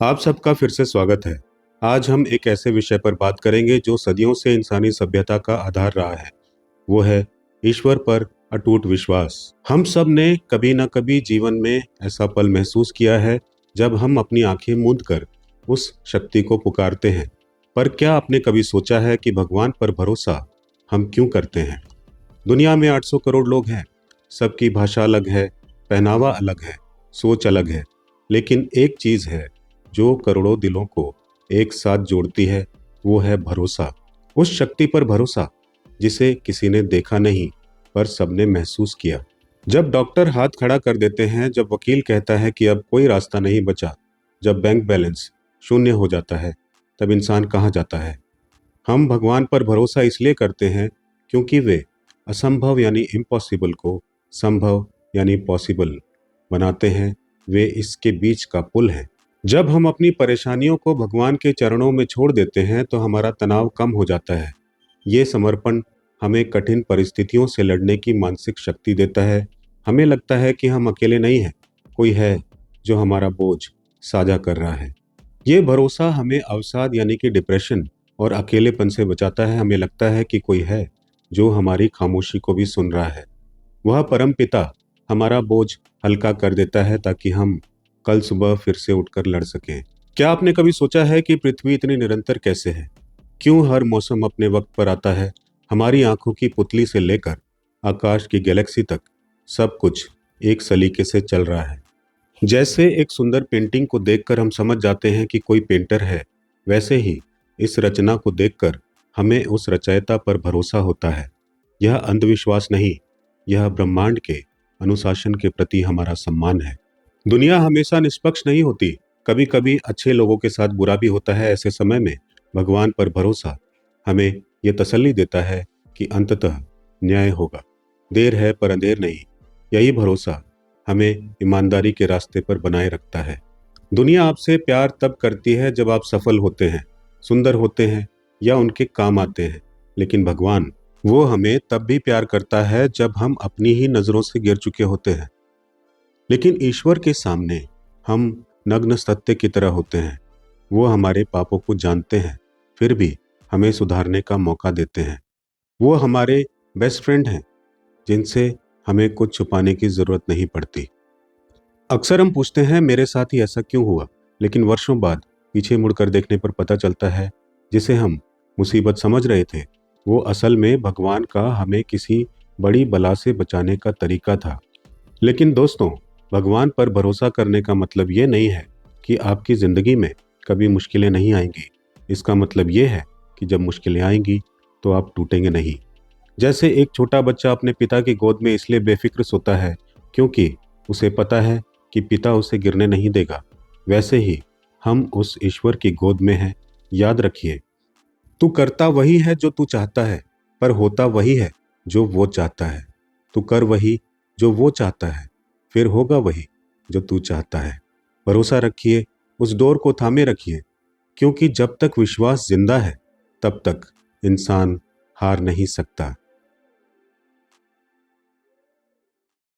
आप सबका फिर से स्वागत है। आज हम एक ऐसे विषय पर बात करेंगे जो सदियों से इंसानी सभ्यता का आधार रहा है। वो है ईश्वर पर अटूट विश्वास। हम सब ने कभी न कभी जीवन में ऐसा पल महसूस किया है जब हम अपनी आंखें मूंद कर उस शक्ति को पुकारते हैं। पर क्या आपने कभी सोचा है कि भगवान पर भरोसा हम क्यों करते हैं? दुनिया में 800 करोड़ लोग हैं। सबकी भाषा अलग है, पहनावा अलग है, सोच अलग है। लेकिन एक चीज़ है जो करोड़ों दिलों को एक साथ जोड़ती है, वो है भरोसा। उस शक्ति पर भरोसा जिसे किसी ने देखा नहीं पर सबने महसूस किया। जब डॉक्टर हाथ खड़ा कर देते हैं, जब वकील कहता है कि अब कोई रास्ता नहीं बचा, जब बैंक बैलेंस शून्य हो जाता है, तब इंसान कहाँ जाता है? हम भगवान पर भरोसा इसलिए करते हैं क्योंकि वे असंभव यानी इम्पॉसिबल को संभव यानी पॉसिबल बनाते हैं। वे इसके बीच का पुल हैं। जब हम अपनी परेशानियों को भगवान के चरणों में छोड़ देते हैं तो हमारा तनाव कम हो जाता है। ये समर्पण हमें कठिन परिस्थितियों से लड़ने की मानसिक शक्ति देता है। हमें लगता है कि हम अकेले नहीं हैं, कोई है जो हमारा बोझ साझा कर रहा है। ये भरोसा हमें अवसाद यानी कि डिप्रेशन और अकेलेपन से बचाता है। हमें लगता है कि कोई है जो हमारी खामोशी को भी सुन रहा है। वह परम पिता हमारा बोझ हल्का कर देता है ताकि हम कल सुबह फिर से उठकर लड़ सकें। क्या आपने कभी सोचा है कि पृथ्वी इतनी निरंतर कैसे है? क्यों हर मौसम अपने वक्त पर आता है? हमारी आंखों की पुतली से लेकर आकाश की गैलेक्सी तक सब कुछ एक सलीके से चल रहा है। जैसे एक सुंदर पेंटिंग को देखकर हम समझ जाते हैं कि कोई पेंटर है, वैसे ही इस रचना को देखकर हमें उस रचयिता पर भरोसा होता है। यह अंधविश्वास नहीं, यह ब्रह्मांड के अनुशासन के प्रति हमारा सम्मान है। दुनिया हमेशा निष्पक्ष नहीं होती, कभी कभी अच्छे लोगों के साथ बुरा भी होता है। ऐसे समय में भगवान पर भरोसा हमें यह तसल्ली देता है कि अंततः न्याय होगा। देर है पर अंधेर नहीं। यही भरोसा हमें ईमानदारी के रास्ते पर बनाए रखता है। दुनिया आपसे प्यार तब करती है जब आप सफल होते हैं, सुंदर होते हैं या उनके काम आते हैं। लेकिन भगवान, वो हमें तब भी प्यार करता है जब हम अपनी ही नजरों से गिर चुके होते हैं। लेकिन ईश्वर के सामने हम नग्न सत्य की तरह होते हैं। वो हमारे पापों को जानते हैं, फिर भी हमें सुधारने का मौका देते हैं। वो हमारे बेस्ट फ्रेंड हैं जिनसे हमें कुछ छुपाने की जरूरत नहीं पड़ती। अक्सर हम पूछते हैं मेरे साथ ही ऐसा क्यों हुआ, लेकिन वर्षों बाद पीछे मुड़कर देखने पर पता चलता है जिसे हम मुसीबत समझ रहे थे वो असल में भगवान का हमें किसी बड़ी बला से बचाने का तरीका था। लेकिन दोस्तों, भगवान पर भरोसा करने का मतलब ये नहीं है कि आपकी ज़िंदगी में कभी मुश्किलें नहीं आएंगी। इसका मतलब ये है कि जब मुश्किलें आएंगी तो आप टूटेंगे नहीं। जैसे एक छोटा बच्चा अपने पिता की गोद में इसलिए बेफिक्र सोता है क्योंकि उसे पता है कि पिता उसे गिरने नहीं देगा, वैसे ही हम उस ईश्वर की गोद में हैं। याद रखिए, तू करता वही है जो तू चाहता है, पर होता वही है जो वो चाहता है। तू कर वही जो वो चाहता है, फिर होगा वही जो तू चाहता है। भरोसा रखिए, उस डोर को थामे रखिए, क्योंकि जब तक विश्वास जिंदा है तब तक इंसान हार नहीं सकता।